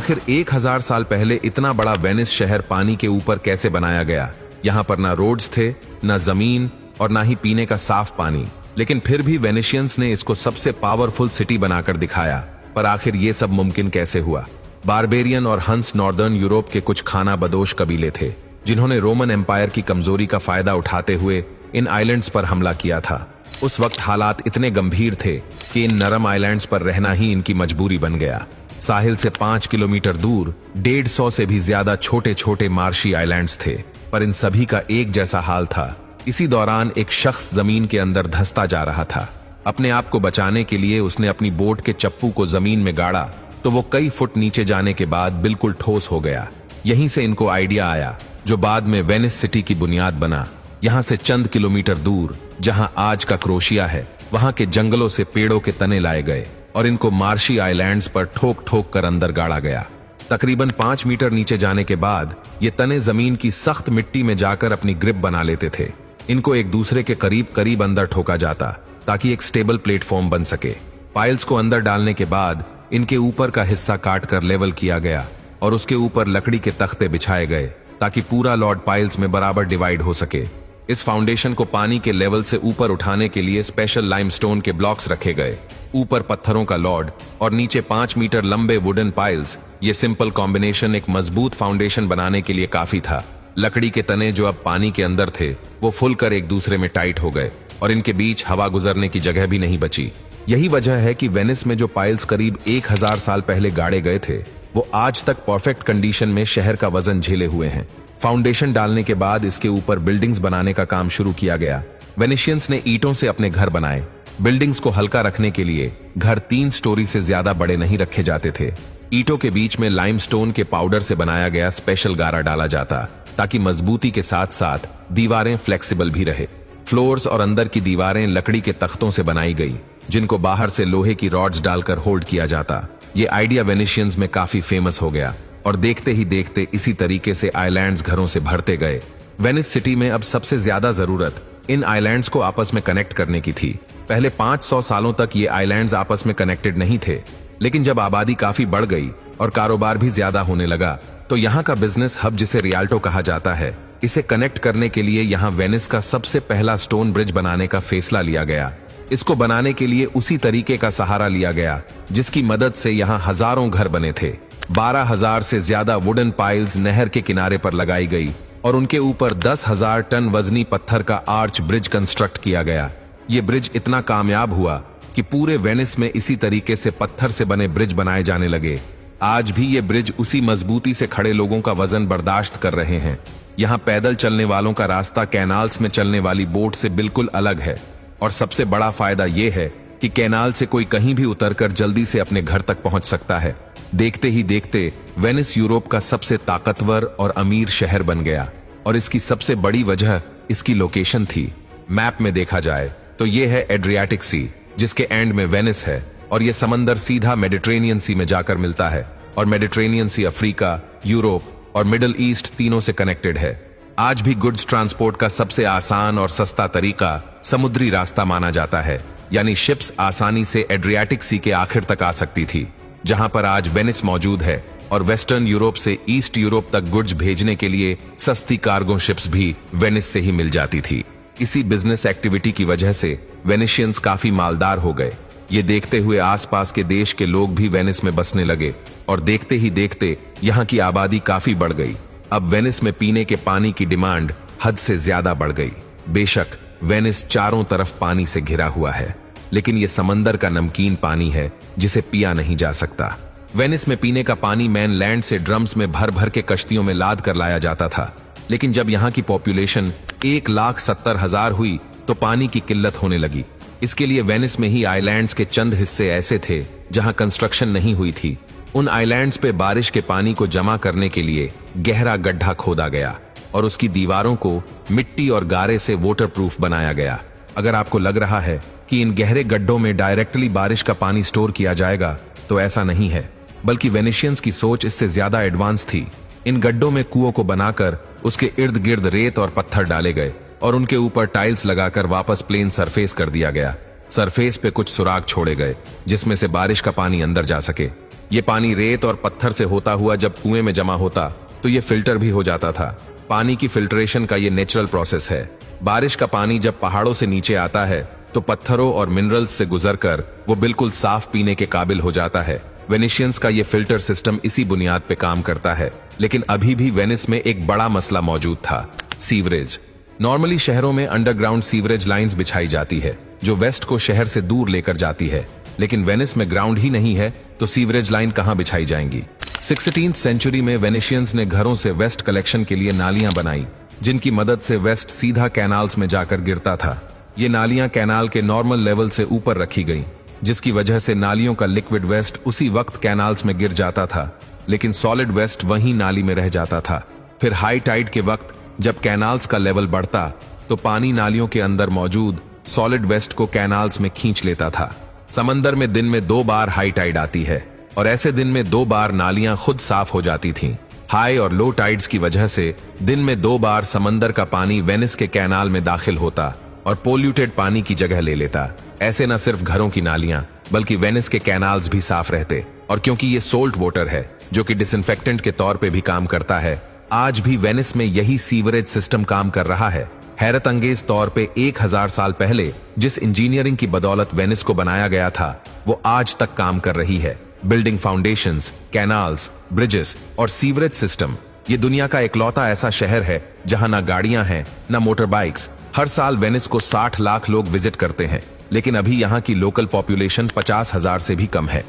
आखिर 1000 साल पहले इतना बड़ा वेनिस शहर पानी के ऊपर कैसे बनाया गया? यहाँ पर ना रोड्स थे, ना जमीन और ना ही पीने का साफ पानी, लेकिन फिर भी वेनेशियंस ने इसको सबसे पावरफुल सिटी बनाकर दिखाया। पर आखिर ये सब मुमकिन कैसे हुआ? बारबेरियन और हंस नॉर्दर्न यूरोप के कुछ खाना बदोश कबीले थे जिन्होंने रोमन एम्पायर की कमजोरी का फायदा उठाते हुए इन आइलैंड्स पर हमला किया था। उस वक्त हालात इतने गंभीर थे कि इन नरम आइलैंड्स पर रहना ही इनकी मजबूरी बन गया। साहिल से 5 किलोमीटर दूर 150 से भी ज्यादा छोटे छोटे मार्शी आइलैंड्स थे, पर इन सभी का एक जैसा हाल था। इसी दौरान एक शख्स जमीन के अंदर धंसता जा रहा था। अपने आप को बचाने के लिए उसने अपनी बोट के चप्पू को जमीन में गाड़ा तो वो कई फुट नीचे जाने के बाद बिल्कुल ठोस हो गया। यहीं से इनको आइडिया आया जो बाद में वेनिस सिटी की बुनियाद बना। यहाँ से चंद किलोमीटर दूर जहां आज का क्रोशिया है, वहां के जंगलों से पेड़ों के तने लाए गए और इनको मार्शी आइलैंड्स पर ठोक ठोक कर अंदर गाड़ा गया। तकरीबन 5 मीटर नीचे जाने के बाद ये तने जमीन की सख्त मिट्टी में जाकर अपनी ग्रिप बना लेते थे। इनको एक दूसरे के करीब करीब अंदर ठोका जाता ताकि एक स्टेबल प्लेटफॉर्म बन सके। पाइल्स को अंदर डालने के बाद इनके ऊपर का हिस्सा काट कर लेवल किया गया और उसके ऊपर लकड़ी के तख्ते बिछाए गए ताकि पूरा लॉर्ड पाइल्स में बराबर डिवाइड हो सके। इस फाउंडेशन को पानी के लेवल से ऊपर उठाने के लिए स्पेशल लाइमस्टोन के ब्लॉक्स रखे गए। ऊपर पत्थरों का लॉर्ड और नीचे 5 मीटर लंबे वुडन पाइल्स। ये सिंपल कॉम्बिनेशन एक मजबूत फाउंडेशन बनाने के लिए काफी था। लकड़ी के तने जो अब पानी के अंदर थे वो फुलकर एक दूसरे में टाइट हो गए और इनके बीच हवा गुजरने की जगह भी नहीं बची। यही वजह है कि वेनिस में जो पाइल्स करीब 1000 साल पहले गाड़े गए थे वो आज तक परफेक्ट कंडीशन में शहर का वजन झेले हुए हैं। फाउंडेशन डालने के बाद इसके ऊपर बिल्डिंग्स बनाने का काम शुरू किया गया। वेनेशियंस ने ईंटों से अपने घर बनाए। बिल्डिंग्स को हल्का रखने के लिए घर 3 स्टोरी से ज्यादा बड़े नहीं रखे जाते थे। ईंटों के बीच में लाइमस्टोन के पाउडर से बनाया गया स्पेशल गारा डाला जाता ताकि मजबूती के साथ साथ दीवारें फ्लेक्सिबल भी रहे। फ्लोर्स और अंदर की दीवारें लकड़ी के तख्तों से बनाई गई जिनको बाहर से लोहे की रॉड्स डालकर होल्ड किया जाता। ये आइडिया वेनेशियंस में काफी फेमस हो गया और देखते ही देखते इसी तरीके से आइलैंड्स घरों से भरते गए। वेनिस सिटी में अब सबसे ज्यादा जरूरत इन आइलैंड्स को आपस में कनेक्ट करने की थी। पहले 500 सालों तक ये आइलैंड्स आपस में कनेक्टेड नहीं थे, लेकिन जब आबादी काफी बढ़ गई और कारोबार भी ज्यादा होने लगा तो यहाँ का बिजनेस हब, जिसे रियाल्टो कहा जाता है, इसे कनेक्ट करने के लिए यहाँ वेनिस का सबसे पहला स्टोन ब्रिज बनाने का फैसला लिया गया। इसको बनाने के लिए उसी तरीके का सहारा लिया गया जिसकी मदद से यहाँ हजारों घर बने थे। 12,000 से ज्यादा वुडन पाइल्स नहर के किनारे पर लगाई गई और उनके ऊपर 10,000 टन वजनी पत्थर का आर्च ब्रिज कंस्ट्रक्ट किया गया। ये ब्रिज इतना कामयाब हुआ कि पूरे वेनिस में इसी तरीके से पत्थर से बने ब्रिज बनाए जाने लगे। आज भी ये ब्रिज उसी मजबूती से खड़े लोगों का वजन बर्दाश्त कर रहे हैं। यहाँ पैदल चलने वालों का रास्ता कैनाल्स में चलने वाली बोट से बिल्कुल अलग है और सबसे बड़ा फायदा ये है कि कैनाल से कोई कहीं भी उतरकर जल्दी से अपने घर तक पहुंच सकता है। देखते ही देखते वेनिस यूरोप का सबसे ताकतवर और अमीर शहर बन गया और इसकी सबसे बड़ी वजह इसकी लोकेशन थी। मैप में देखा जाए तो ये है एड्रियाटिक सी, जिसके एंड में वेनिस है और ये समंदर सीधा मेडिटेरेनियन सी में जाकर मिलता है और मेडिटेरेनियन सी अफ्रीका, यूरोप और मिडिल ईस्ट तीनों से कनेक्टेड है। आज भी गुड्स ट्रांसपोर्ट का सबसे आसान और सस्ता तरीका समुद्री रास्ता माना जाता है, यानी शिप्स आसानी से एड्रियाटिक सी के आखिर तक आ सकती थी, जहां पर आज वेनिस मौजूद है। और वेस्टर्न यूरोप से ईस्ट यूरोप तक गुड्स भेजने के लिए सस्ती कार्गो शिप्स भी वेनिस से ही मिल जाती थी। इसी बिजनेस एक्टिविटी की वजह से वेनेशियंस काफी मालदार हो गए। ये देखते हुए आसपास के देश के लोग भी वेनिस में बसने लगे और देखते ही देखते यहाँ की आबादी काफी बढ़ गई। अब वेनिस में पीने के पानी की डिमांड हद से ज्यादा बढ़ गई। बेशक वेनिस चारों तरफ पानी से घिरा हुआ है, लेकिन ये समंदर का नमकीन पानी है जिसे पिया नहीं जा सकता। वेनिस में पीने का पानी मेनलैंड से ड्रम्स में भर भर के कश्तियों में लाद कर लाया जाता था, लेकिन जब यहाँ की पॉपुलेशन 1,70,000 हुई तो पानी की किल्लत होने लगी। इसके लिए वेनिस में ही आइलैंड्स के चंद हिस्से ऐसे थे जहां कंस्ट्रक्शन नहीं हुई थी। उन आइलैंड्स पे बारिश के पानी को जमा करने के लिए गहरा गड्ढा खोदा गया और उसकी दीवारों को मिट्टी और गारे से वाटरप्रूफ बनाया गया। अगर आपको लग रहा है कि इन गहरे गड्ढों में डायरेक्टली बारिश का पानी स्टोर किया जाएगा, तो ऐसा नहीं है, बल्कि वेनेशियंस की सोच इससे ज्यादा एडवांस थी। इन गड्ढों में कुओं को बनाकर उसके इर्द गिर्द रेत और पत्थर डाले गए और उनके ऊपर टाइल्स लगाकर वापस प्लेन सरफेस कर दिया गया। सरफेस पे कुछ सुराग छोड़े गए जिसमें से बारिश का पानी अंदर जा सके। ये पानी रेत और पत्थर से होता हुआ जब कुएं में जमा होता तो ये फिल्टर भी हो जाता था। पानी की फिल्ट्रेशन का ये नेचुरल प्रोसेस है। बारिश का पानी जब पहाड़ों से नीचे आता है तो पत्थरों और मिनरल्स से गुजरकर वो बिल्कुल साफ पीने के काबिल हो जाता है। वेनिशियंस का ये फिल्टर सिस्टम इसी बुनियाद पे काम करता है। लेकिन अभी भी वेनिस में एक बड़ा मसला मौजूद था, सीवरेज। नॉर्मली शहरों में अंडरग्राउंड सीवरेज लाइंस बिछाई जाती है जो वेस्ट को शहर से दूर लेकर जाती है, लेकिन वेनिस में ग्राउंड ही नहीं है तो सीवरेज लाइन कहां बिछाई जाएंगी। 16वीं सेंचुरी में वेनिशियंस ने घरों से वेस्ट कलेक्शन के लिए नालियां बनाई जिनकी मदद से वेस्ट सीधा कैनाल्स में जाकर गिरता था। ये नालियां कैनाल के नॉर्मल लेवल से ऊपर रखी गई जिसकी वजह से नालियों का लिक्विड वेस्ट उसी वक्त कैनाल्स में गिर जाता था, लेकिन सॉलिड वेस्ट वहीं नाली में रह जाता था। फिर हाई टाइड के वक्त जब कैनाल्स का लेवल बढ़ता तो पानी नालियों के अंदर मौजूद सॉलिड वेस्ट को कैनाल्स में खींच लेता था। समंदर में दिन में 2 बार हाई टाइड आती है और ऐसे दिन में 2 बार नालियां खुद साफ हो जाती थीं। हाई और लो टाइड्स की वजह से दिन में 2 बार समंदर का पानी वेनिस के कैनाल में दाखिल होता और पोल्यूटेड पानी की जगह ले लेता। ऐसे न सिर्फ घरों की नालियां बल्कि वेनिस के कैनाल्स भी साफ रहते। और क्योंकि ये सोल्ट वाटर है जो कि डिसइंफेक्टेंट के तौर पे भी काम करता है, आज भी वेनिस में यही सीवरेज सिस्टम काम कर रहा है। हैरत अंगेज तौर पे 1000 साल पहले जिस इंजीनियरिंग की बदौलत वेनिस को बनाया गया था वो आज तक काम कर रही है। बिल्डिंग फाउंडेशंस, कैनाल्स, ब्रिजेस और सीवरेज सिस्टम। ये दुनिया का इकलौता ऐसा शहर है जहां ना गाड़ियां हैं ना मोटर बाइक्स। हर साल वेनिस को 60 लाख लोग विजिट करते हैं, लेकिन अभी यहाँ की लोकल पॉपुलेशन 50,000 से भी कम है।